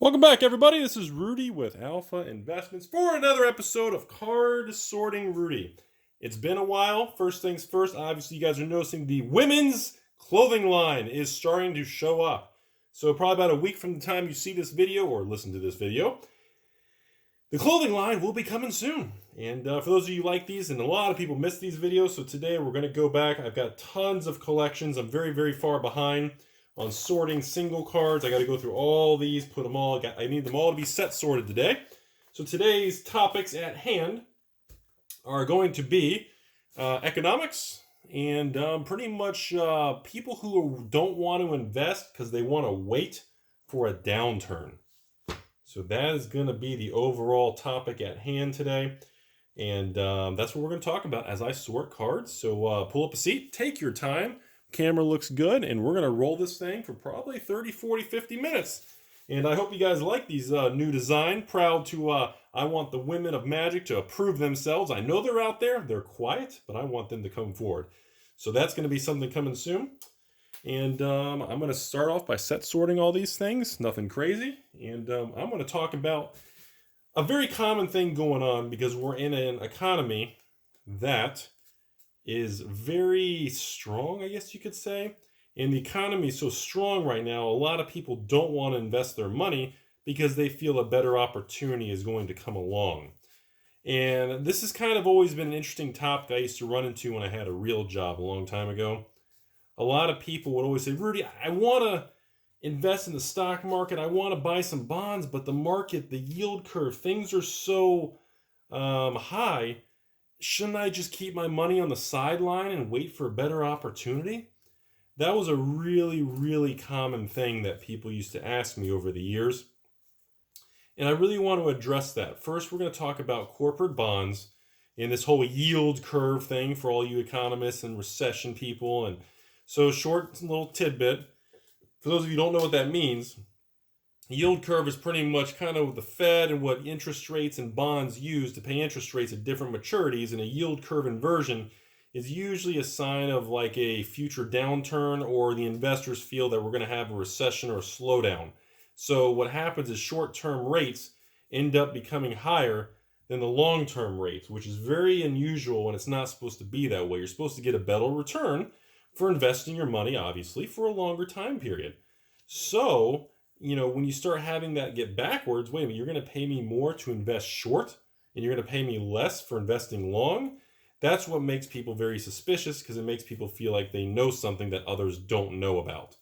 Welcome back, everybody. This is Rudy with Alpha Investments for another episode of Card Sorting Rudy. It's been a while. First things first, obviously, you guys are noticing the women's clothing line is starting to show up. So probably about a week from the time you see this video or listen to this video, the clothing line will be coming soon. And for those of you who like these, and a lot of people miss these videos, so today we're going to go back. I've got tons of collections. I'm very, very far behind on sorting single cards. I got to go through all these, put them all. I need them all to be set sorted today. So today's topics at hand are going to be economics and pretty much people who don't want to invest because they want to wait for a downturn. So that is going to be the overall topic at hand today. And that's what we're going to talk about as I sort cards. So pull up a seat, take your time. Camera looks good, and we're going to roll this thing for probably 30, 40, 50 minutes. And I hope you guys like these new design. Proud to, I want the women of magic to approve themselves. I know they're out there. They're quiet, but I want them to come forward. So that's going to be something coming soon. And I'm going to start off by set sorting all these things. Nothing crazy. And I'm going to talk about a very common thing going on because we're in an economy that is very strong, I guess you could say. And the economy is so strong right now, a lot of people don't want to invest their money because they feel a better opportunity is going to come along. And this has kind of always been an interesting topic I used to run into when I had a real job a long time ago. A lot of people would always say, Rudy, I want to invest in the stock market. I want to buy some bonds, but the market, the yield curve, things are so high. Shouldn't I just keep my money on the sideline and wait for a better opportunity? That was a really, really common thing that people used to ask me over the years. And I really want to address that. First, we're going to talk about corporate bonds and this whole yield curve thing for all you economists and recession people. And so short little tidbit. For those of you who don't know what that means, yield curve is pretty much kind of the Fed and what interest rates and bonds use to pay interest rates at different maturities. And a yield curve inversion is usually a sign of like a future downturn, or the investors feel that we're going to have a recession or a slowdown. So what happens is short-term rates end up becoming higher than the long-term rates, which is very unusual, and it's not supposed to be that way. You're supposed to get a better return for investing your money, obviously, for a longer time period. So when you start having that get backwards, wait a minute, you're going to pay me more to invest short and you're going to pay me less for investing long. That's what makes people very suspicious, because it makes people feel like they know something that others don't know about.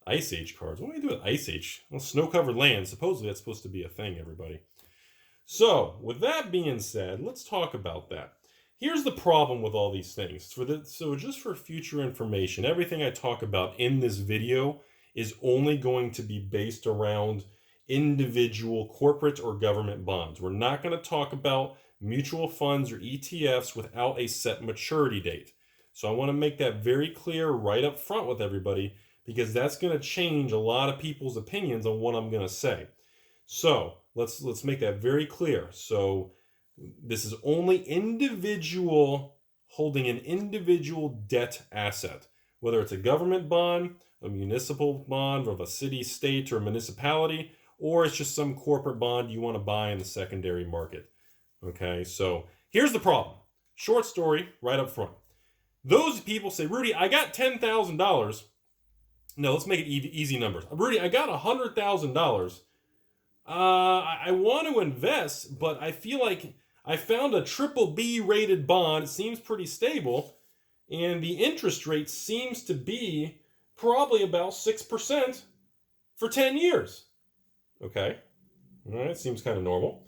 Ice Age cards. What do we do with Ice Age? Well, snow-covered land. Supposedly that's supposed to be a thing, everybody. So with that being said, let's talk about that. Here's the problem with all these things. So just for future information, everything I talk about in this video is only going to be based around individual corporate or government bonds. We're not going to talk about mutual funds or ETFs without a set maturity date. So I want to make that very clear right up front with everybody, because that's going to change a lot of people's opinions on what I'm going to say. So let's make that very clear. So this is only individual holding an individual debt asset, whether it's a government bond, a municipal bond of a city, state, or municipality, or it's just some corporate bond you want to buy in the secondary market. Okay, so here's the problem. Short story right up front. Those people say, Rudy, I got $10,000. No, let's make it easy numbers. Rudy, I got $100,000. I want to invest, but I feel like I found a BBB rated bond. It seems pretty stable, and the interest rate seems to be probably about 6% for 10 years. Okay. All right. Seems kind of normal.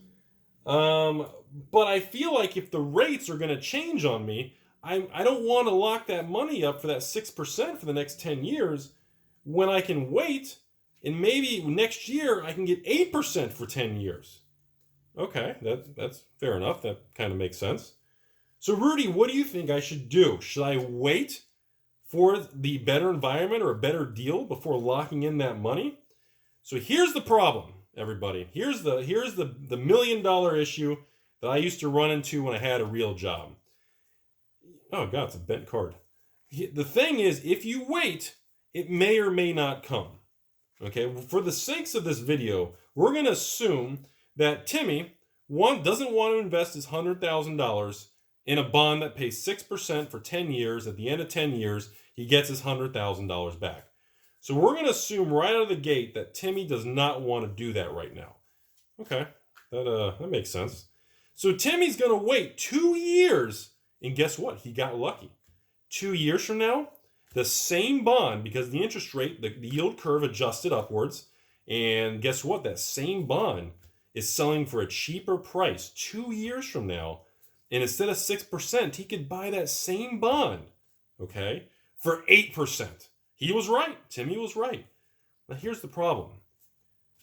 But I feel like if the rates are going to change on me, I don't want to lock that money up for that 6% for the next 10 years when I can wait, and maybe next year I can get 8% for 10 years. Okay. That's fair enough. That kind of makes sense. So Rudy, what do you think I should do? Should I wait for the better environment or a better deal before locking in that money? So here's the problem, everybody. Here's the $1 million issue that I used to run into when I had a real job. Oh God, it's a bent card. The thing is, if you wait, it may or may not come. Okay, for the sakes of this video, we're going to assume that Timmy doesn't want to invest his $100,000 in a bond that pays 6% for 10 years. At the end of 10 years, he gets his $100,000 back. So we're going to assume right out of the gate that Timmy does not want to do that right now. Okay, that makes sense. So Timmy's going to wait 2 years, and guess what? He got lucky. 2 years from now, the same bond, because the interest rate, the yield curve adjusted upwards, and guess what? That same bond is selling for a cheaper price 2 years from now, and instead of 6%, he could buy that same bond, okay, for 8%. He was right. Timmy was right. Now here's the problem.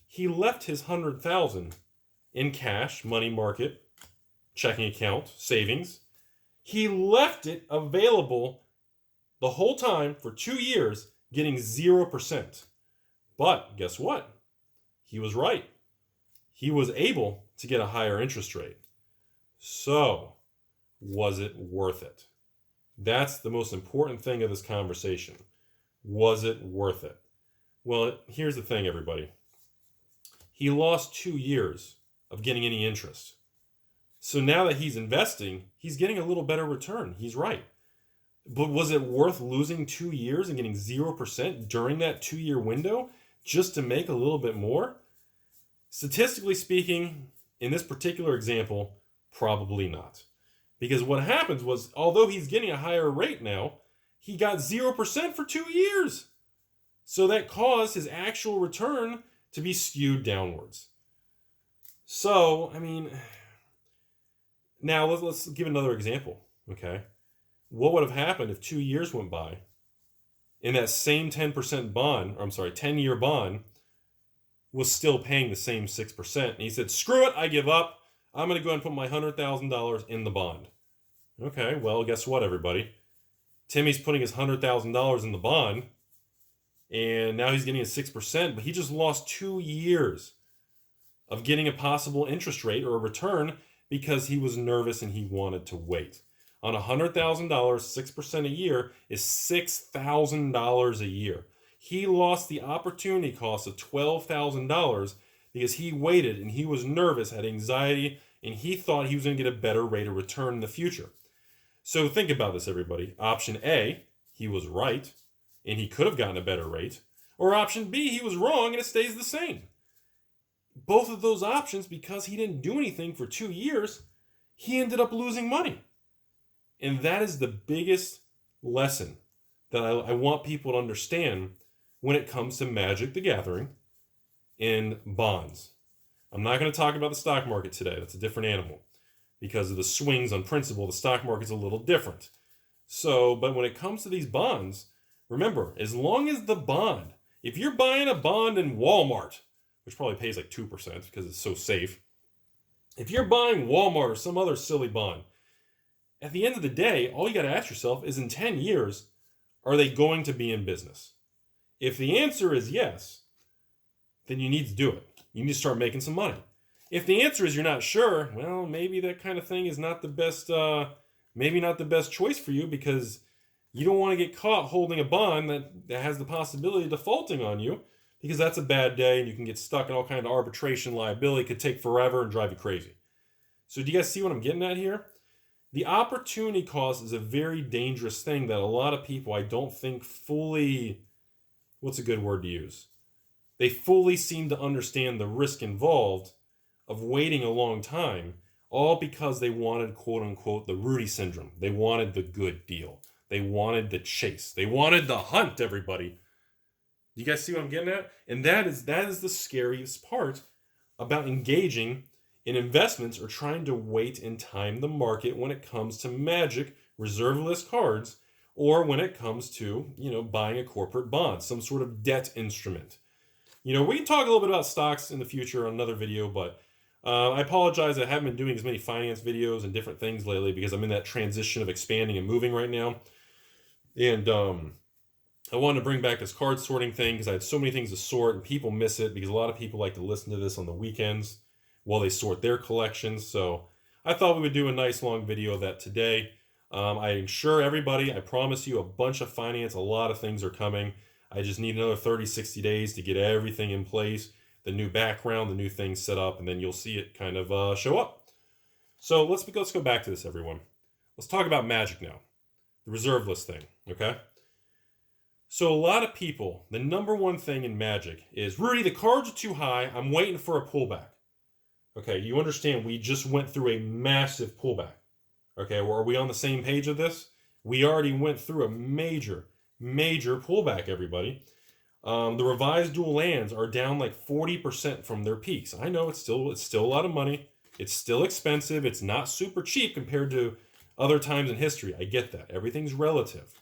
He left his $100,000 in cash, money market, checking account, savings. He left it available the whole time for 2 years, getting 0%. But guess what? He was right. He was able to get a higher interest rate. So, was it worth it? That's the most important thing of this conversation. Was it worth it? Well, here's the thing, everybody. He lost 2 years of getting any interest. So now that he's investing, he's getting a little better return. He's right. But was it worth losing 2 years and getting 0% during that 2-year window just to make a little bit more? Statistically speaking, in this particular example, probably not. Because what happens was, although he's getting a higher rate now, he got 0% for 2 years. So that caused his actual return to be skewed downwards. So, I mean, now let's give another example, okay? What would have happened if 2 years went by and that same 10% bond, or I'm sorry, 10-year bond was still paying the same 6%? And he said, screw it, I give up. I'm going to go ahead and put my $100,000 in the bond. Okay, well, guess what, everybody? Timmy's putting his $100,000 in the bond, and now he's getting a 6%, but he just lost 2 years of getting a possible interest rate or a return because he was nervous and he wanted to wait. On $100,000, 6% a year is $6,000 a year. He lost the opportunity cost of $12,000 because he waited and he was nervous, had anxiety, and he thought he was going to get a better rate of return in the future. So think about this, everybody. Option A, he was right, and he could have gotten a better rate. Or option B, he was wrong, and it stays the same. Both of those options, because he didn't do anything for 2 years, he ended up losing money. And that is the biggest lesson that I want people to understand when it comes to Magic the Gathering and bonds. I'm not going to talk about the stock market today. That's a different animal. Because of the swings on principle, the stock market's a little different. So, but when it comes to these bonds, remember, as long as the bond, if you're buying a bond in Walmart, which probably pays like 2% because it's so safe, if you're buying Walmart or some other silly bond, at the end of the day, all you got to ask yourself is in 10 years, are they going to be in business? If the answer is yes, then you need to do it. You need to start making some money. If the answer is you're not sure, well, maybe that kind of thing is not the best, maybe not the best choice for you because you don't want to get caught holding a bond that has the possibility of defaulting on you because that's a bad day and you can get stuck in all kind of arbitration liability. It could take forever and drive you crazy. So do you guys see what I'm getting at here? The opportunity cost is a very dangerous thing that a lot of people, I don't think fully, what's a good word to use? They fully seem to understand the risk involved of waiting a long time, all because they wanted, quote unquote, the Rudy syndrome. They wanted the good deal. They wanted the chase. They wanted the hunt, everybody. Do you guys see what I'm getting at? And that is the scariest part about engaging in investments or trying to wait and time the market when it comes to Magic reserve list cards or when it comes to, buying a corporate bond, some sort of debt instrument. We can talk a little bit about stocks in the future on another video, but I apologize. I haven't been doing as many finance videos and different things lately because I'm in that transition of expanding and moving right now. And I wanted to bring back this card sorting thing because I had so many things to sort and people miss it because a lot of people like to listen to this on the weekends while they sort their collections. So I thought we would do a nice long video of that today. I assure everybody, I promise you a bunch of finance, a lot of things are coming. I just need another 30, 60 days to get everything in place, the new background, the new things set up, and then you'll see it kind of show up. So let's go back to this, everyone. Let's talk about magic now, the reserve list thing, okay? So a lot of people, the number one thing in magic is, Rudy, the cards are too high. I'm waiting for a pullback. Okay, you understand we just went through a massive pullback. Okay, well, are we on the same page of this? We already went through a major pullback, everybody. The revised dual lands are down like 40% from their peaks. I know it's still a lot of money. It's still expensive. It's not super cheap compared to other times in history. I get that. Everything's relative.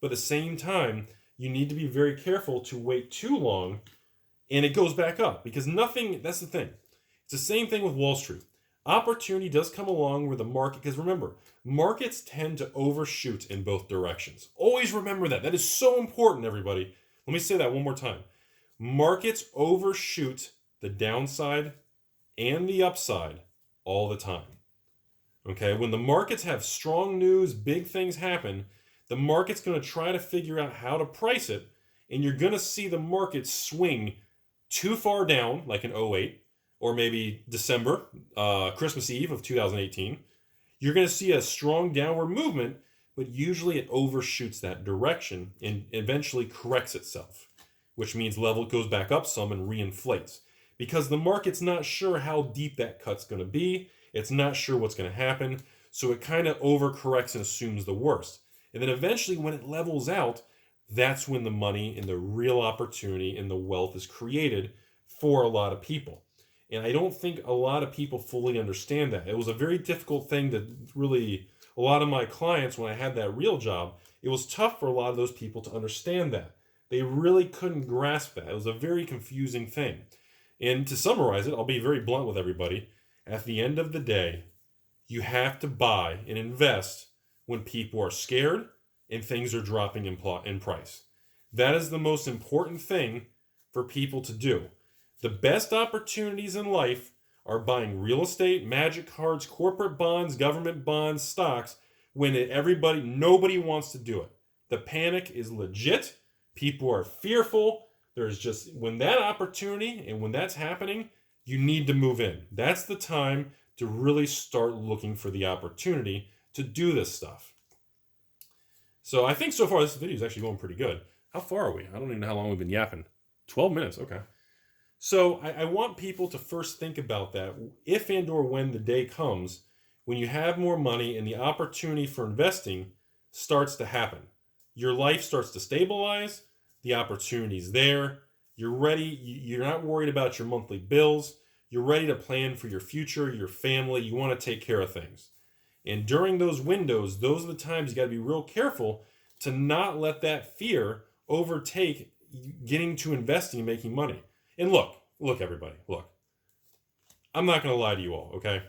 But at the same time, you need to be very careful to wait too long and it goes back up because that's the thing. It's the same thing with Wall Street. Opportunity does come along where the market, because remember, markets tend to overshoot in both directions. Always remember that. That is so important, everybody. Let me say that one more time. Markets overshoot the downside and the upside all the time. Okay, when the markets have strong news, big things happen, the market's going to try to figure out how to price it, and you're going to see the market swing too far down, like in 2008, or maybe December, Christmas Eve of 2018. You're going to see a strong downward movement, but usually it overshoots that direction and eventually corrects itself, which means level goes back up some and reinflates. Because the market's not sure how deep that cut's going to be. It's not sure what's going to happen. So it kind of overcorrects and assumes the worst. And then eventually when it levels out, that's when the money and the real opportunity and the wealth is created for a lot of people. And I don't think a lot of people fully understand that. It was a very difficult thing to really, a lot of my clients, when I had that real job, it was tough for a lot of those people to understand that. They really couldn't grasp that. It was a very confusing thing. And to summarize it, I'll be very blunt with everybody. At the end of the day, you have to buy and invest when people are scared and things are dropping in price. That is the most important thing for people to do. The best opportunities in life are buying real estate, magic cards, corporate bonds, government bonds, stocks, when nobody wants to do it. The panic is legit. People are fearful. When that opportunity and when that's happening, you need to move in. That's the time to really start looking for the opportunity to do this stuff. So I think so far this video is actually going pretty good. How far are we? I don't even know how long we've been yapping. 12 minutes, okay. So I want people to first think about that. If and or when the day comes, when you have more money and the opportunity for investing starts to happen. Your life starts to stabilize. The opportunity's there. You're ready. You're not worried about your monthly bills. You're ready to plan for your future, your family. You want to take care of things. And during those windows, those are the times you got to be real careful to not let that fear overtake getting to investing and making money. And look, everybody, look. I'm not going to lie to you all, okay?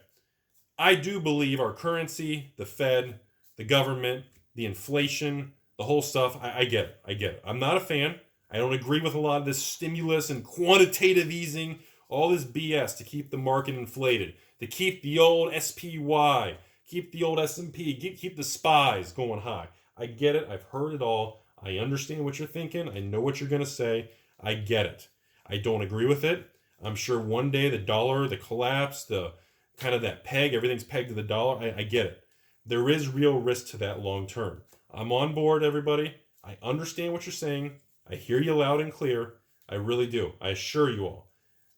I do believe our currency, the Fed, the government, the inflation, the whole stuff, I get it. I'm not a fan. I don't agree with a lot of this stimulus and quantitative easing, all this BS to keep the market inflated, to keep the old SPY, keep the old S&P, keep the SPYs going high. I get it. I've heard it all. I understand what you're thinking. I know what you're going to say. I get it. I don't agree with it. I'm sure one day the dollar, the collapse, the kind of that peg, everything's pegged to the dollar. I get it. There is real risk to that long term. I'm on board, everybody. I understand what you're saying. I hear you loud and clear. I really do. I assure you all.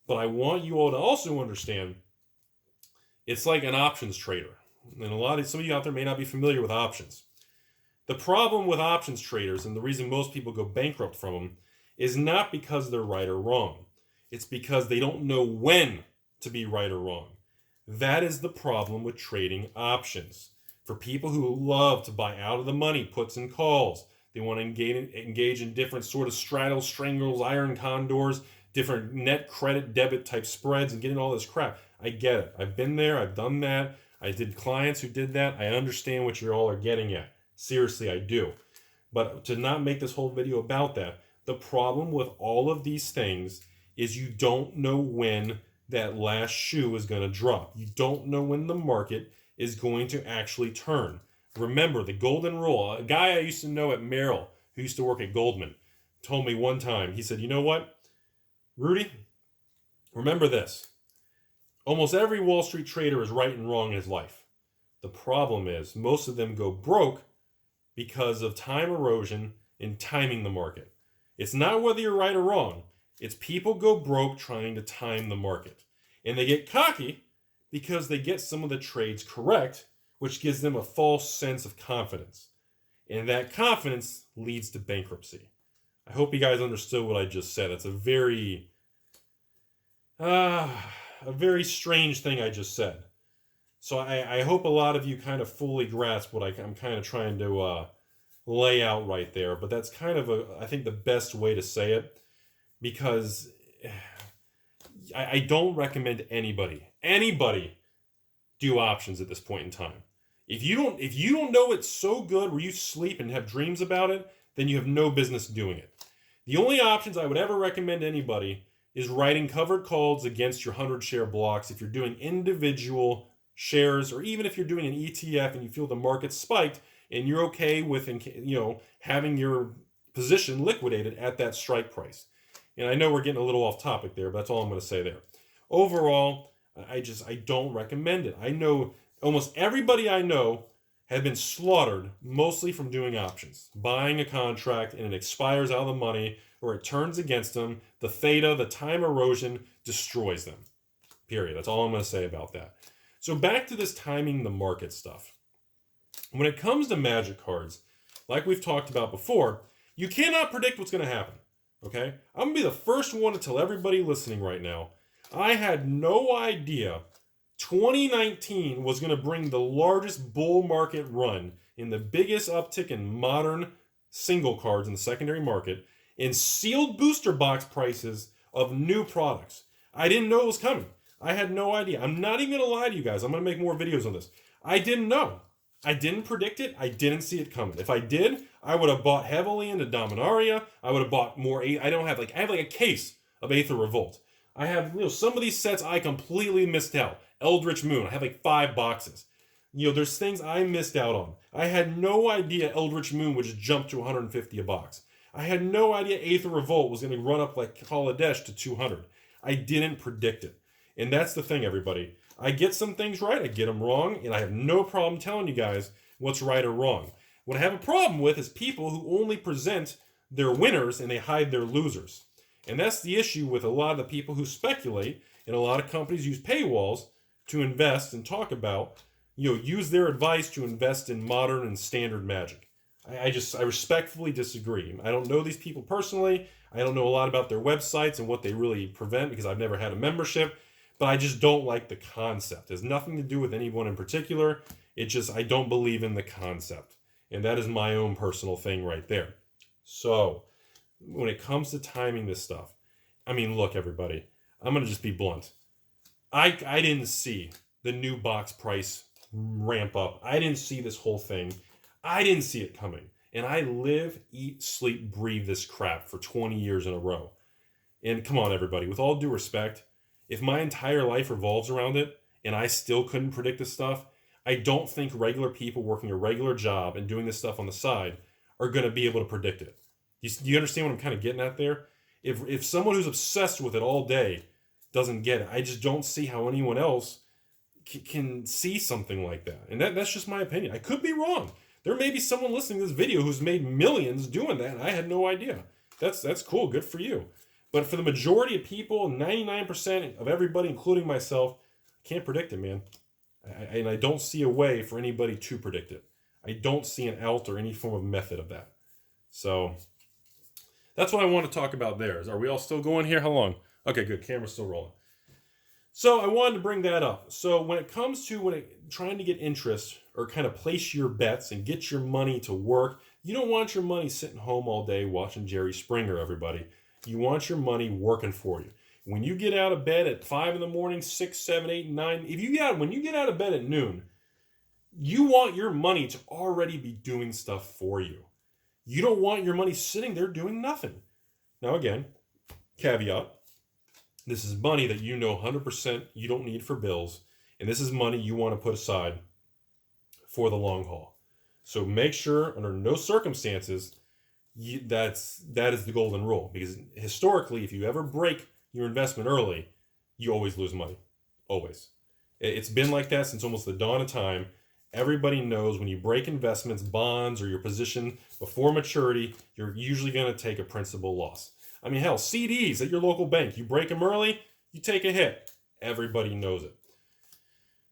But I want you all to also understand it's like an options trader. And some of you out there may not be familiar with options. The problem with options traders, and the reason most people go bankrupt from them, is not because they're right or wrong. It's because they don't know when to be right or wrong. That is the problem with trading options. For people who love to buy out of the money, puts and calls, they want to engage in different sort of straddles, strangles, iron condors, different net credit debit type spreads and getting all this crap. I get it. I've been there. I've done that. I did clients who did that. I understand what you all are getting at. Seriously, I do. But to not make this whole video about that, the problem with all of these things is you don't know when that last shoe is going to drop. You don't know when the market is going to actually turn. Remember the golden rule. A guy I used to know at Merrill who used to work at Goldman told me one time, he said, you know what, Rudy, remember this. Almost every Wall Street trader is right and wrong in his life. The problem is most of them go broke because of time erosion and timing the market. It's not whether you're right or wrong. It's people go broke trying to time the market. And they get cocky because they get some of the trades correct, which gives them a false sense of confidence. And that confidence leads to bankruptcy. I hope you guys understood what I just said. It's a very strange thing I just said. So I hope a lot of you kind of fully grasp what I'm kind of trying to lay out right there. But that's kind of, I think, the best way to say it, because I don't recommend anybody do options at this point in time. If you don't know it's so good where you sleep and have dreams about it, then you have no business doing it. The only options I would ever recommend anybody is writing covered calls against your 100-share blocks if you're doing individual shares, or even if you're doing an ETF and you feel the market spiked and you're okay with having your position liquidated at that strike price. And I know we're getting a little off topic there, but that's all I'm going to say there. Overall, I don't recommend it. I know almost everybody I know have been slaughtered mostly from doing options, buying a contract and it expires out of the money or it turns against them. The theta, the time erosion, destroys them. Period. That's all I'm going to say about that. So back to this timing the market stuff. When it comes to magic cards, like we've talked about before, you cannot predict what's going to happen. Okay? I'm going to be the first one to tell everybody listening right now, I had no idea 2019 was going to bring the largest bull market run in the biggest uptick in modern single cards in the secondary market in sealed booster box prices of new products. I didn't know it was coming. I had no idea. I'm not even going to lie to you guys. I'm going to make more videos on this. I didn't know. I didn't predict it. I didn't see it coming. If I did, I would have bought heavily into Dominaria. I would have bought more. I have like a case of Aether Revolt. I have, some of these sets I completely missed out. Eldritch Moon, I have like 5 boxes. There's things I missed out on. I had no idea Eldritch Moon would just jump to 150 a box. I had no idea Aether Revolt was going to run up like Kaladesh to 200. I didn't predict it. And that's the thing, everybody. I get some things right, I get them wrong, and I have no problem telling you guys what's right or wrong. What I have a problem with is people who only present their winners and they hide their losers. And that's the issue with a lot of the people who speculate, and a lot of companies use paywalls to invest and talk about, use their advice to invest in modern and standard magic. I respectfully disagree. I don't know these people personally. I don't know a lot about their websites and what they really prevent because I've never had a membership, but I just don't like the concept. It has nothing to do with anyone in particular. I don't believe in the concept. And that is my own personal thing right there. So, when it comes to timing this stuff, look, everybody, I'm going to just be blunt. I didn't see the new box price ramp up. I didn't see this whole thing. I didn't see it coming. And I live, eat, sleep, breathe this crap for 20 years in a row. And come on, everybody, with all due respect, if my entire life revolves around it and I still couldn't predict this stuff, I don't think regular people working a regular job and doing this stuff on the side are going to be able to predict it. Do you understand what I'm kind of getting at there? If someone who's obsessed with it all day doesn't get it, I just don't see how anyone else can see something like that. And that's just my opinion. I could be wrong. There may be someone listening to this video who's made millions doing that, and I had no idea. That's cool. Good for you. But for the majority of people, 99% of everybody, including myself, I can't predict it, man. And I don't see a way for anybody to predict it. I don't see an out or any form of method of that. So that's what I want to talk about there. Are we all still going here? How long? Okay, good. Camera's still rolling. So I wanted to bring that up. So when it comes to trying to get interest or kind of place your bets and get your money to work, you don't want your money sitting home all day watching Jerry Springer, everybody. You want your money working for you. When you get out of bed at 5 in the morning, 6, 7, 8, 9, when you get out of bed at noon, you want your money to already be doing stuff for you. You don't want your money sitting there doing nothing. Now again, caveat, this is money that 100% you don't need for bills, and this is money you want to put aside for the long haul. So make sure, under no circumstances, that is the golden rule. Because historically, if you ever break your investment early, you always lose money. Always. It's been like that since almost the dawn of time. Everybody knows when you break investments, bonds, or your position before maturity, you're usually going to take a principal loss. I mean, hell, CDs at your local bank, you break them early, you take a hit. Everybody knows it.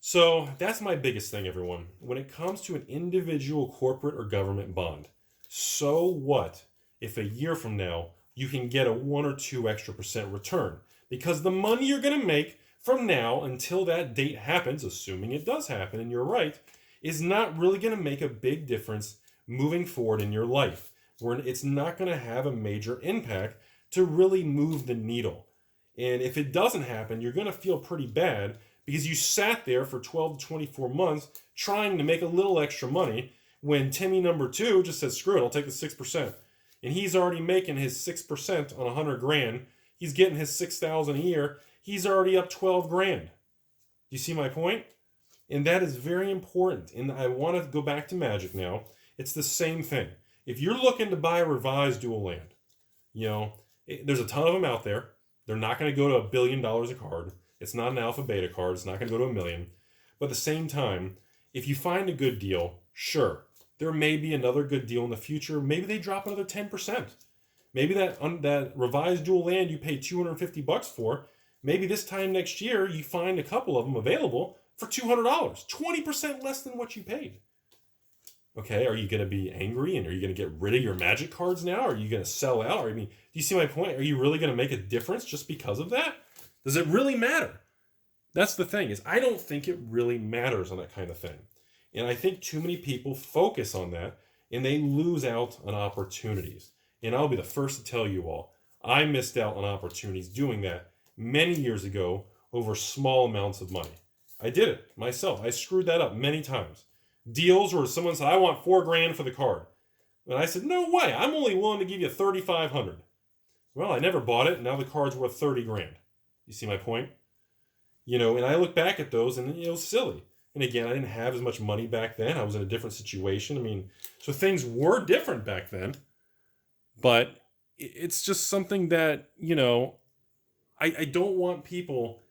So that's my biggest thing, everyone. When it comes to an individual corporate or government bond, so what if a year from now you can get a 1 or 2 extra % return? Because the money you're going to make from now until that date happens, assuming it does happen and you're right, is not really going to make a big difference moving forward in your life. Where it's not going to have a major impact to really move the needle. And if it doesn't happen, you're going to feel pretty bad because you sat there for 12 to 24 months trying to make a little extra money when Timmy number 2 just said, screw it, I'll take the 6%. And he's already making his 6% on 100 grand. He's getting his 6,000 a year. He's already up 12 grand. You see my point? And that is very important. And I want to go back to Magic now. It's the same thing. If you're looking to buy a revised dual land, there's a ton of them out there. They're not going to go to $1 billion a card. It's not an alpha beta card. It's not going to go to $1 million. But at the same time, if you find a good deal, sure, there may be another good deal in the future. Maybe they drop another 10%. Maybe that revised dual land you paid $250 for, maybe this time next year you find a couple of them available for $200, 20% less than what you paid. Okay, are you going to be angry and are you going to get rid of your Magic cards now? Are you going to sell out? Do you see my point? Are you really going to make a difference just because of that? Does it really matter? That's the thing, is I don't think it really matters on that kind of thing. And I think too many people focus on that and they lose out on opportunities. And I'll be the first to tell you all, I missed out on opportunities doing that many years ago over small amounts of money. I did it myself. I screwed that up many times. Deals where someone said, I want $4 grand for the card. And I said, no way, I'm only willing to give you $3,500. Well, I never bought it. Now the card's worth 30 grand. You see my point? And I look back at those and it was silly. And again, I didn't have as much money back then. I was in a different situation. So things were different back then. But it's just something that, I don't want people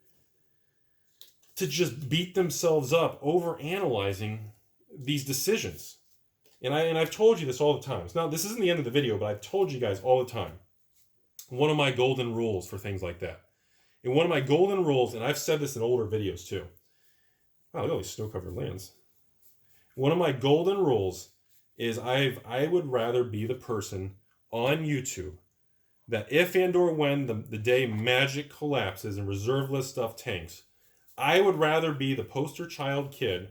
to just beat themselves up over analyzing these decisions. And I've told you this all the time. Now, this isn't the end of the video, but I've told you guys all the time. One of my golden rules for things like that. And one of my golden rules, and I've said this in older videos too. Wow, look at all these snow-covered lands. One of my golden rules is I would rather be the person on YouTube that if and or when the day Magic collapses and reserve list stuff tanks, I would rather be the poster child kid.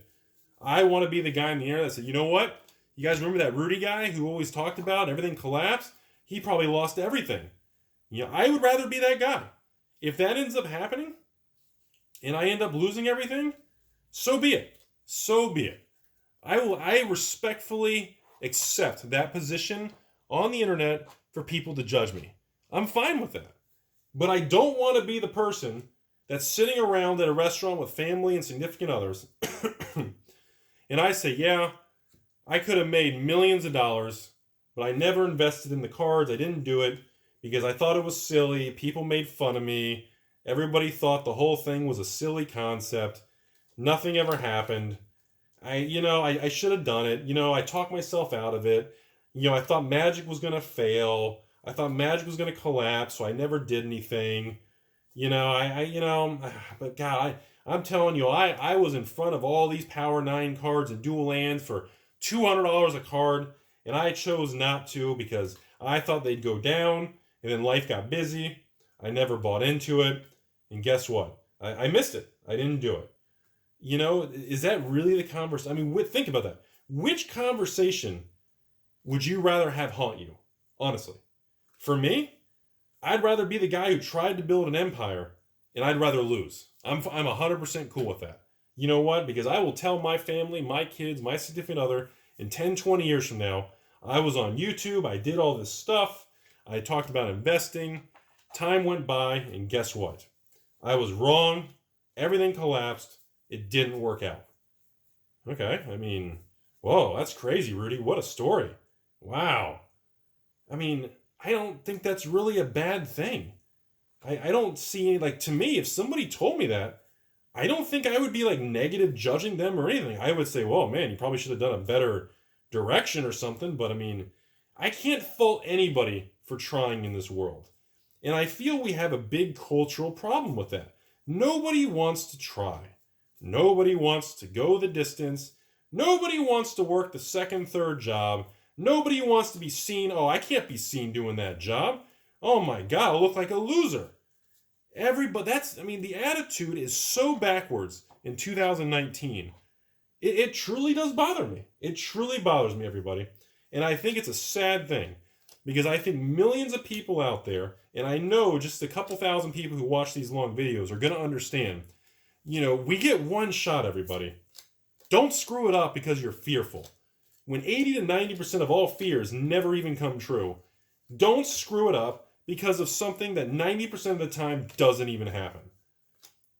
I want to be the guy in the internet that said, you know what? You guys remember that Rudy guy who always talked about everything collapsed? He probably lost everything. I would rather be that guy. If that ends up happening and I end up losing everything, so be it. So be it. I respectfully accept that position on the internet for people to judge me. I'm fine with that. But I don't want to be the person that's sitting around at a restaurant with family and significant others and I say, yeah, I could have made millions of dollars, but I never invested in the cards. I didn't do it because I thought it was silly. People made fun of me. Everybody thought the whole thing was a silly concept. Nothing ever happened. I should have done it. I talked myself out of it. I thought Magic was going to fail. I thought Magic was going to collapse, so I never did anything. But God, I'm telling you, I was in front of all these Power 9 cards and dual lands for $200 a card, and I chose not to because I thought they'd go down, and then life got busy. I never bought into it, and guess what? I missed it. I didn't do it. Is that really the conversation? Think about that. Which conversation would you rather have haunt you? Honestly. For me, I'd rather be the guy who tried to build an empire, and I'd rather lose. I'm 100% cool with that. You know what? Because I will tell my family, my kids, my significant other, in 10, 20 years from now, I was on YouTube, I did all this stuff, I talked about investing, time went by, and guess what? I was wrong, everything collapsed, it didn't work out. Okay, whoa, that's crazy, Rudy. What a story. Wow. I mean, I don't think that's really a bad thing. I don't see, like, to me, if somebody told me that, I don't think I would be, like, negative judging them or anything. I would say, well, man, you probably should have done a better direction or something. But I mean, I can't fault anybody for trying in this world. And I feel we have a big cultural problem with that. Nobody wants to try. Nobody wants to go the distance. Nobody wants to work the second, third job. Nobody wants to be seen. Oh, I can't be seen doing that job. Oh my God, I look like a loser. Everybody, the attitude is so backwards in 2019. It truly does bother me. It truly bothers me, everybody. And I think it's a sad thing because I think millions of people out there, and I know just a couple thousand people who watch these long videos are going to understand, we get one shot, everybody. Don't screw it up because you're fearful. When 80 to 90% of all fears never even come true, don't screw it up because of something that 90% of the time doesn't even happen.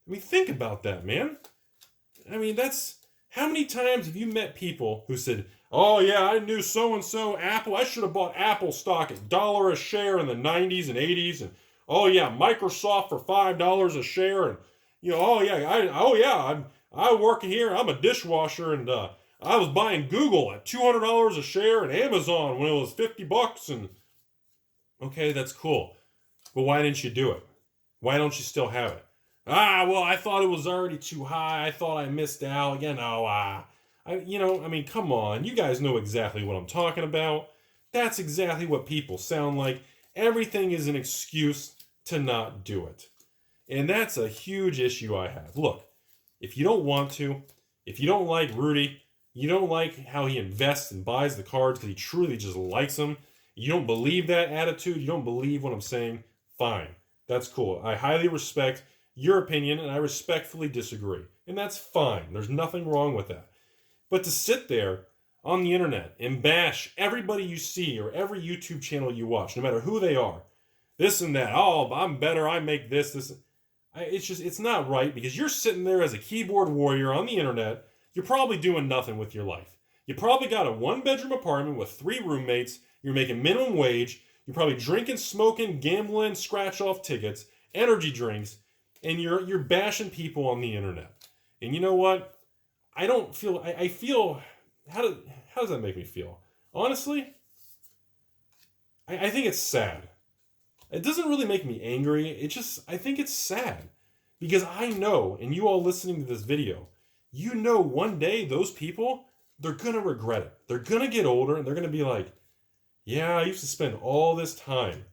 I mean, think about that, man. I mean, how many times have you met people who said, oh yeah, I knew so-and-so Apple, I should have bought Apple stock at $1 a share in the 90s and 80s, and oh yeah, Microsoft for $5 a share, and I work here, I'm a dishwasher, and I was buying Google at $200 a share and Amazon when it was $50, and okay, that's cool. But why didn't you do it? Why don't you still have it? Well, I thought it was already too high. I thought I missed out. Come on. You guys know exactly what I'm talking about. That's exactly what people sound like. Everything is an excuse to not do it. And that's a huge issue I have. Look, if you don't want to, if you don't like Rudy, you don't like how he invests and buys the cards because he truly just likes them, you don't believe that attitude, you don't believe what I'm saying, fine. That's cool. I highly respect your opinion and I respectfully disagree. And that's fine. There's nothing wrong with that. But to sit there on the internet and bash everybody you see or every YouTube channel you watch, no matter who they are, this and that, oh, I'm better, I make this. It's not right because you're sitting there as a keyboard warrior on the internet. You're probably doing nothing with your life. You probably got a one-bedroom apartment with 3 roommates. You're making minimum wage. You're probably drinking, smoking, gambling, scratch-off tickets, energy drinks, and you're bashing people on the internet. And you know what? I feel, how does that make me feel? Honestly, I think it's sad. It doesn't really make me angry. I think it's sad. Because I know, and you all listening to this video, you know one day those people, they're going to regret it. They're going to get older and they're going to be like, yeah, I used to spend all this time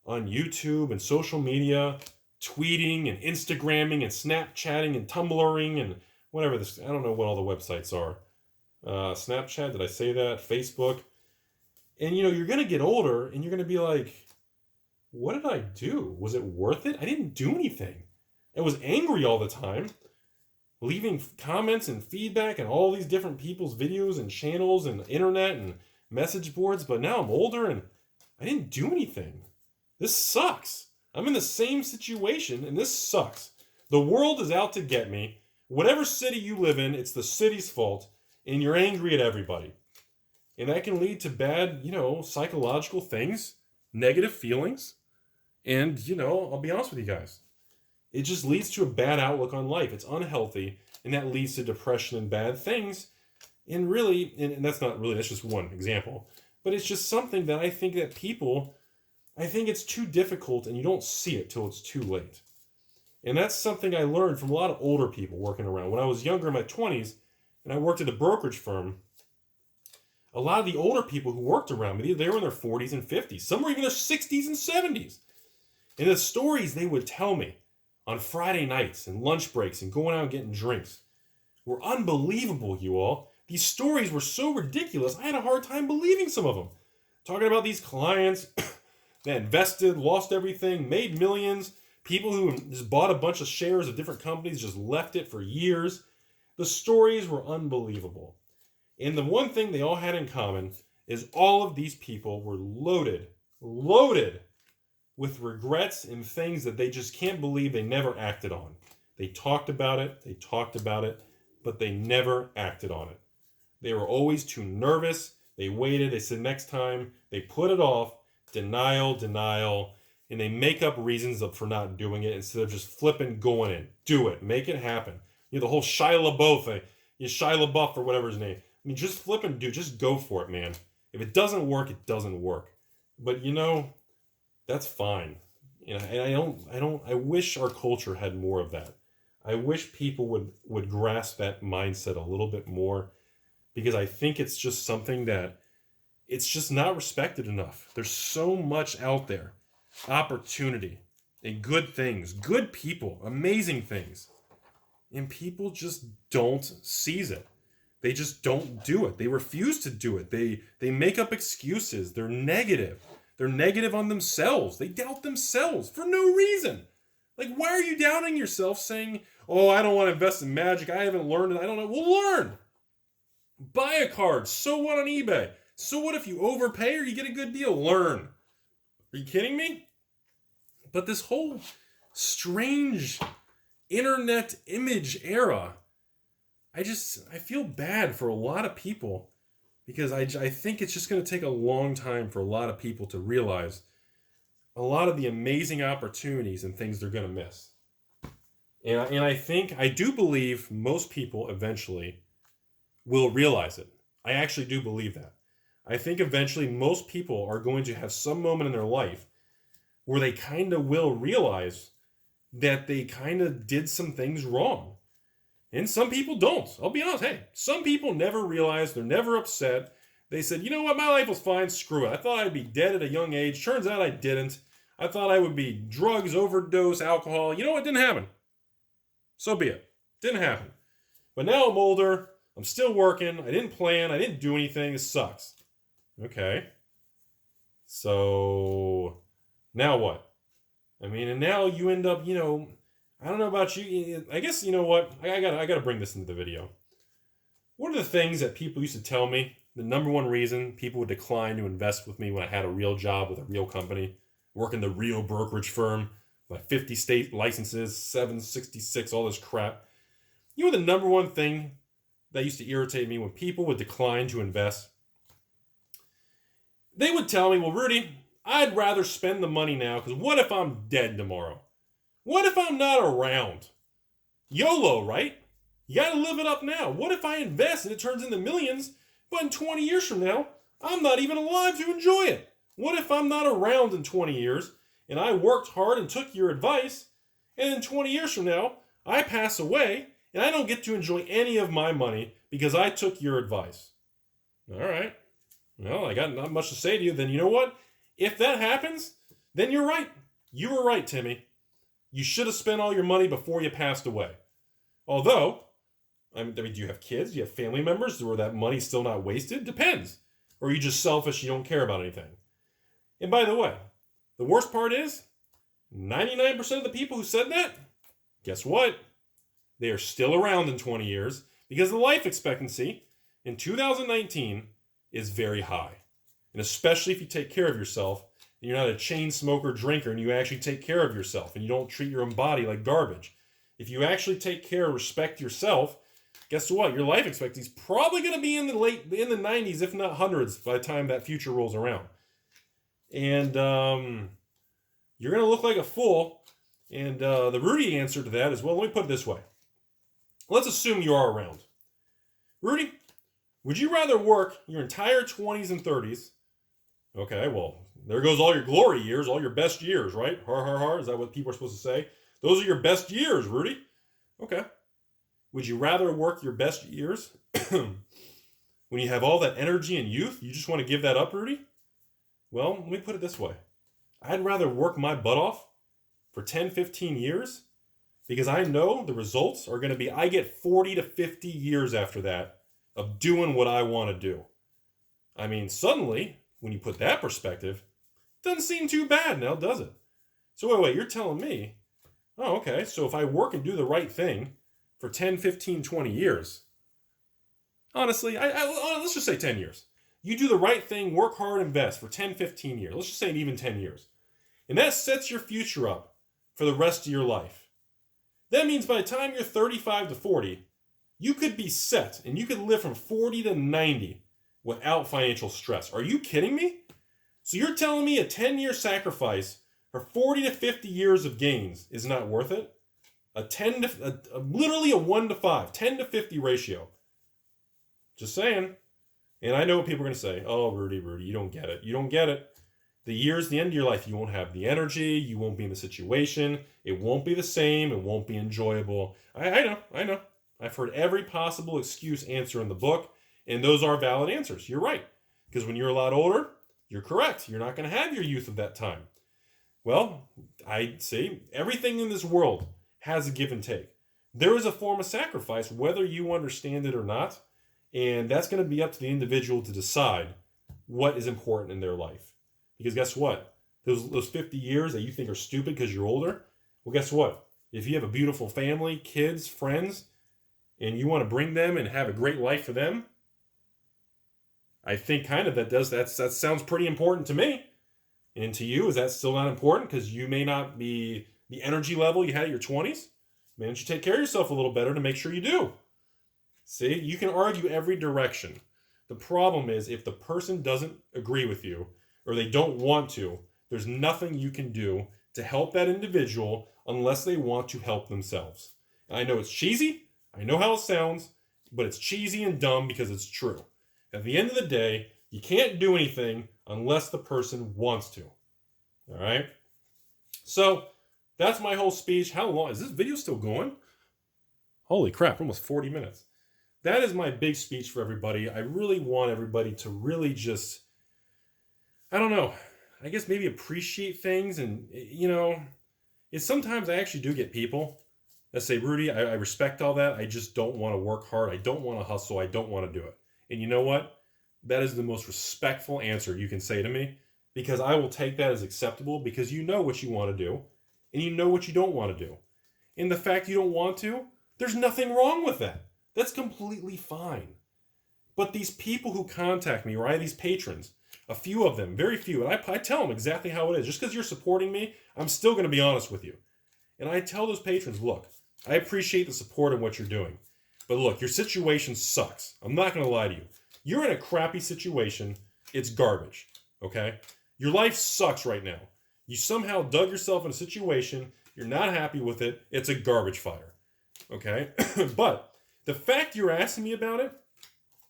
on YouTube and social media, tweeting and Instagramming and Snapchatting and Tumblring and whatever this, I don't know what all the websites are. Snapchat, did I say that? Facebook. And you're going to get older and you're going to be like, what did I do? Was it worth it? I didn't do anything. I was angry all the time, leaving comments and feedback on all these different people's videos and channels and internet and message boards, but now I'm older and I didn't do anything. This sucks. I'm in the same situation and this sucks. The world is out to get me. Whatever city you live in, it's the city's fault, and you're angry at everybody. And that can lead to bad, psychological things, negative feelings, and, I'll be honest with you guys. It just leads to a bad outlook on life. It's unhealthy, and that leads to depression and bad things. And really, and that's not really, that's just one example, but it's just something that I think that people, I think it's too difficult and you don't see it till it's too late. And that's something I learned from a lot of older people working around. When I was younger in my 20s and I worked at a brokerage firm, a lot of the older people who worked around me, they were in their 40s and 50s. Some were even in their 60s and 70s. And the stories they would tell me on Friday nights and lunch breaks and going out and getting drinks were unbelievable, you all. These stories were so ridiculous, I had a hard time believing some of them. Talking about these clients that invested, lost everything, made millions, people who just bought a bunch of shares of different companies, just left it for years. The stories were unbelievable. And the one thing they all had in common is all of these people were loaded with regrets and things that they just can't believe they never acted on. They talked about it, but they never acted on it. They were always too nervous. They waited. They said next time. They put it off. denial, and they make up reasons for not doing it instead of just flipping going in. Do it. Make it happen. The whole Shia LaBeouf thing. Shia LaBeouf or whatever his name. Just flip and just go for it, man. If it doesn't work, it doesn't work. But that's fine. And I wish our culture had more of that. I wish people would grasp that mindset a little bit more, because I think it's just something that it's just not respected enough. There's so much out there. Opportunity and good things, good people, amazing things. And people just don't seize it. They just don't do it. They refuse to do it. They make up excuses. They're negative. They're negative on themselves. They doubt themselves for no reason. Like, why are you doubting yourself saying, oh, I don't want to invest in magic. I haven't learned it. I don't know. Well, learn. Buy a card. So what on eBay? So what if you overpay or you get a good deal? Learn. Are you kidding me? But this whole strange internet image era, I feel bad for a lot of people, because I think it's just going to take a long time for a lot of people to realize a lot of the amazing opportunities and things they're going to miss. And I do believe most people eventually will realize it. I actually do believe that. I think eventually most people are going to have some moment in their life where they kind of will realize that they kind of did some things wrong. And some people don't. I'll be honest. Hey, some people never realize. They're never upset. They said, you know what? My life was fine. Screw it. I thought I'd be dead at a young age. Turns out I didn't. I thought I would be drugs, overdose, alcohol. You know what? Didn't happen. So be it. Didn't happen. But now I'm older. I'm still working. I didn't plan. I didn't do anything. This sucks. Okay. So now what? And now you end up, I don't know about you. I guess, you know what? I gotta bring this into the video. One of the things that people used to tell me, the number one reason people would decline to invest with me when I had a real job with a real company, working the real brokerage firm, my 50 state licenses, 766, all this crap. You know the number one thing that used to irritate me when people would decline to invest? They would tell me, well, Rudy, I'd rather spend the money now, because what if I'm dead tomorrow? What if I'm not around? YOLO, right? You gotta live it up now. What if I invest and it turns into millions, but in 20 years from now, I'm not even alive to enjoy it? What if I'm not around in 20 years, and I worked hard and took your advice, and in 20 years from now, I pass away, and I don't get to enjoy any of my money because I took your advice? All right. Well, I got not much to say to you. Then you know what? If that happens, then you're right. You were right, Timmy. You should have spent all your money before you passed away. Although, do you have kids? Do you have family members where that money's still not wasted? Depends. Or are you just selfish, you don't care about anything? And by the way, the worst part is, 99% of the people who said that, guess what? They are still around in 20 years, because the life expectancy in 2019 is very high. And especially if you take care of yourself, and you're not a chain smoker drinker, and you actually take care of yourself, and you don't treat your own body like garbage. If you actually take care and respect yourself, guess what? Your life expectancy is probably going to be in the 90s, if not hundreds, by the time that future rolls around. And you're going to look like a fool. And the Rudy answer to that is, well, let me put it this way. Let's assume you are around. Rudy, would you rather work your entire 20s and 30s? Okay, well, there goes all your glory years, all your best years, right? Har, har, har. Is that what people are supposed to say? Those are your best years, Rudy. Okay. Would you rather work your best years when you have all that energy and youth? You just want to give that up, Rudy? Well, let me put it this way. I'd rather work my butt off for 10, 15 years, because I know the results are going to be, I get 40 to 50 years after that of doing what I want to do. Suddenly, when you put that perspective, it doesn't seem too bad now, does it? So wait, you're telling me, oh, okay, so if I work and do the right thing for 10, 15, 20 years, honestly, let's just say 10 years. You do the right thing, work hard, invest for 10, 15 years. Let's just say even 10 years. And that sets your future up for the rest of your life. That means by the time you're 35 to 40, you could be set and you could live from 40 to 90 without financial stress. Are you kidding me? So you're telling me a 10-year sacrifice for 40 to 50 years of gains is not worth it? Literally a 1 to 5, 10 to 50 ratio. Just saying. And I know what people are going to say. Oh, Rudy, you don't get it. You don't get it. The years, the end of your life, you won't have the energy. You won't be in the situation. It won't be the same. It won't be enjoyable. I know. I've heard every possible excuse answer in the book, and those are valid answers. You're right. Because when you're a lot older, you're correct. You're not going to have your youth of that time. Well, I say everything in this world has a give and take. There is a form of sacrifice, whether you understand it or not, and that's going to be up to the individual to decide what is important in their life. Because guess what? Those 50 years that you think are stupid because you're older, well, guess what? If you have a beautiful family, kids, friends, and you want to bring them and have a great life for them, I think kind of that sounds pretty important to me. And to you, is that still not important? Because you may not be the energy level you had at your 20s. Man, you should take care of yourself a little better to make sure you do. See, you can argue every direction. The problem is if the person doesn't agree with you or they don't want to, there's nothing you can do to help that individual unless they want to help themselves. And I know it's cheesy. I know how it sounds, but it's cheesy and dumb because it's true. At the end of the day, you can't do anything unless the person wants to. All right? So that's my whole speech. How long? Is this video still going? Holy crap, almost 40 minutes. That is my big speech for everybody. I really want everybody to really just, I don't know, I guess maybe appreciate things. And, it's sometimes I actually do get people that say, Rudy, I respect all that. I just don't want to work hard. I don't want to hustle. I don't want to do it. And you know what? That is the most respectful answer you can say to me, because I will take that as acceptable because you know what you want to do and you know what you don't want to do. And the fact you don't want to, there's nothing wrong with that. That's completely fine. But these people who contact me, right, these patrons, a few of them, very few, and I tell them exactly how it is. Just because you're supporting me, I'm still going to be honest with you. And I tell those patrons, look, I appreciate the support and what you're doing. But look, your situation sucks. I'm not going to lie to you. You're in a crappy situation. It's garbage, okay? Your life sucks right now. You somehow dug yourself in a situation. You're not happy with it. It's a garbage fire, okay? But the fact you're asking me about it,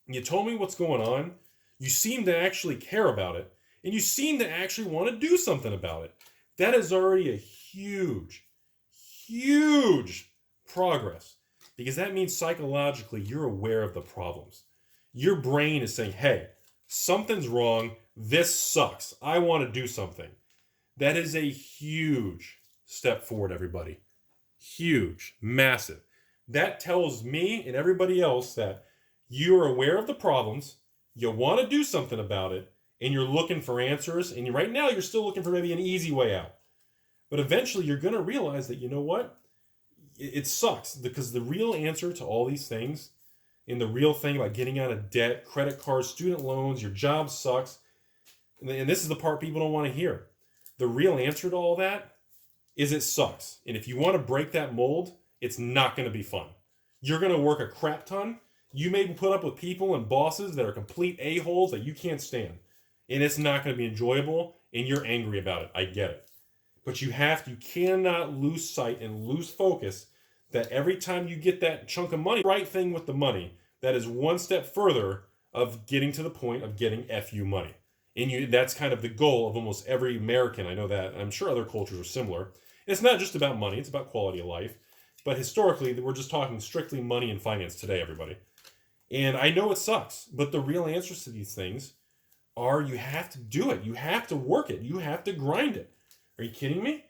and you told me what's going on, you seem to actually care about it, and you seem to actually want to do something about it. That is already a huge, huge progress, because that means psychologically you're aware of the problems. Your brain is saying, hey, something's wrong. This sucks. I want to do something. That is a huge step forward, everybody. Huge, massive. That tells me and everybody else that you're aware of the problems, you want to do something about it, and you're looking for answers. And right now you're still looking for maybe an easy way out. But eventually you're going to realize that, you know what? It sucks, because the real answer to all these things, and the real thing about getting out of debt, credit cards, student loans, your job sucks, and this is the part people don't want to hear. The real answer to all that is it sucks. And if you want to break that mold, it's not going to be fun. You're going to work a crap ton. You may put up with people and bosses that are complete a-holes that you can't stand. And it's not going to be enjoyable, and you're angry about it. I get it. But you cannot lose sight and lose focus that every time you get that chunk of money, right thing with the money, that is one step further of getting to the point of getting FU money. And that's kind of the goal of almost every American. I know that. I'm sure other cultures are similar. It's not just about money. It's about quality of life. But historically, we're just talking strictly money and finance today, everybody. And I know it sucks. But the real answers to these things are you have to do it. You have to work it. You have to grind it. Are you kidding me?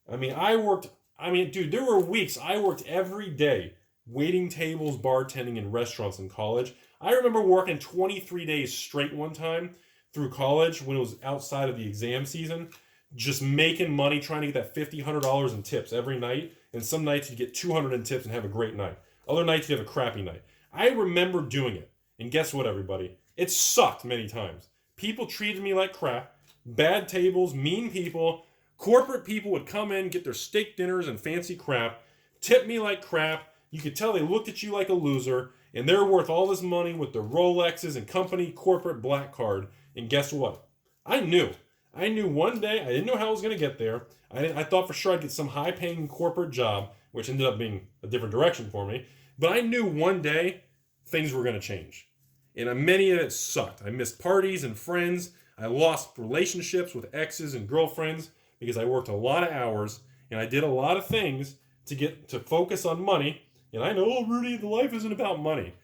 Dude, there were weeks I worked every day waiting tables, bartending in restaurants in college. I remember working 23 days straight one time through college when it was outside of the exam season, just making money, trying to get that $50, $100 in tips every night. And some nights you'd get $200 in tips and have a great night. Other nights you'd have a crappy night. I remember doing it. And guess what, everybody? It sucked many times. People treated me like crap. Bad tables, mean people. Corporate people would come in, get their steak dinners and fancy crap, tip me like crap. You could tell they looked at you like a loser, and they're worth all this money with their Rolexes and company corporate black card. And guess what? I knew. I knew one day, I didn't know how I was going to get there. I thought for sure I'd get some high-paying corporate job, which ended up being a different direction for me. But I knew one day things were going to change. And many of it sucked. I missed parties and friends. I lost relationships with exes and girlfriends because I worked a lot of hours and I did a lot of things to get to focus on money. And I know, oh, Rudy, the life isn't about money.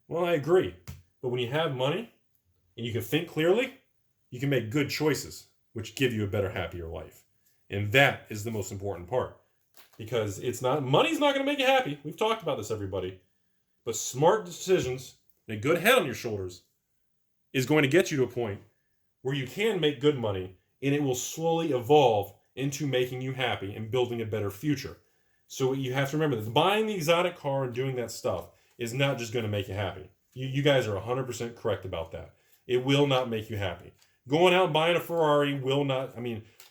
Well, I agree. But when you have money and you can think clearly, you can make good choices, which give you a better, happier life. And that is the most important part. Because money's not going to make you happy. We've talked about this, everybody. But smart decisions and a good head on your shoulders is going to get you to a point where you can make good money and it will slowly evolve into making you happy and building a better future. So you have to remember that buying the exotic car and doing that stuff is not just going to make you happy. You guys are 100% correct about that. It will not make you happy. Going out and buying a Ferrari will not,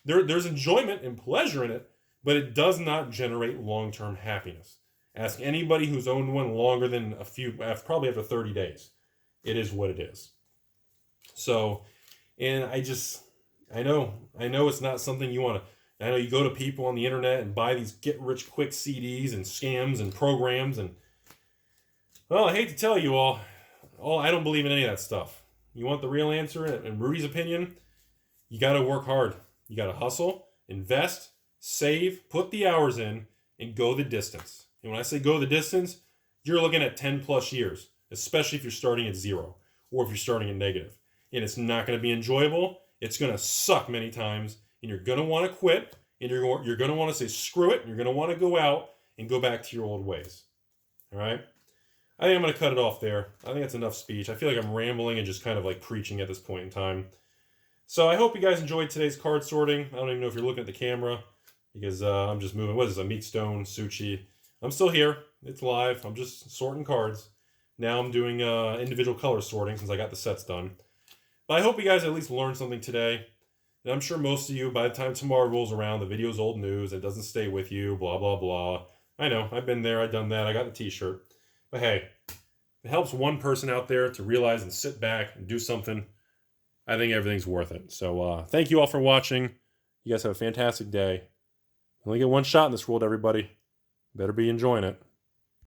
there's enjoyment and pleasure in it, but it does not generate long-term happiness. Ask anybody who's owned one longer than probably after 30 days. It is what it is. So, and I know it's not something you want to, I know you go to people on the internet and buy these get-rich-quick CDs and scams and programs and, well, I hate to tell you all, I don't believe in any of that stuff. You want the real answer, in Rudy's opinion, you got to work hard. You got to hustle, invest, save, put the hours in, and go the distance. And when I say go the distance, you're looking at 10 plus years, especially if you're starting at zero or if you're starting at negative. And it's not going to be enjoyable. It's going to suck many times, and you're going to want to quit, and you're going to want to say screw it, and you're going to want to go out and go back to your old ways. All right? I think I'm going to cut it off there. I think that's enough speech. I feel like I'm rambling and just kind of like preaching at this point in time. So I hope you guys enjoyed today's card sorting. I don't even know if you're looking at the camera because I'm just moving. What is this, a Meat Stone, Suchi? I'm still here. It's live. I'm just sorting cards. Now I'm doing individual color sorting since I got the sets done. But I hope you guys at least learned something today. And I'm sure most of you, by the time tomorrow rolls around, the video's old news. It doesn't stay with you, blah, blah, blah. I know. I've been there. I've done that. I got the t-shirt. But hey, if it helps one person out there to realize and sit back and do something, I think everything's worth it. So thank you all for watching. You guys have a fantastic day. You only get one shot in this world, everybody. Better be enjoying it.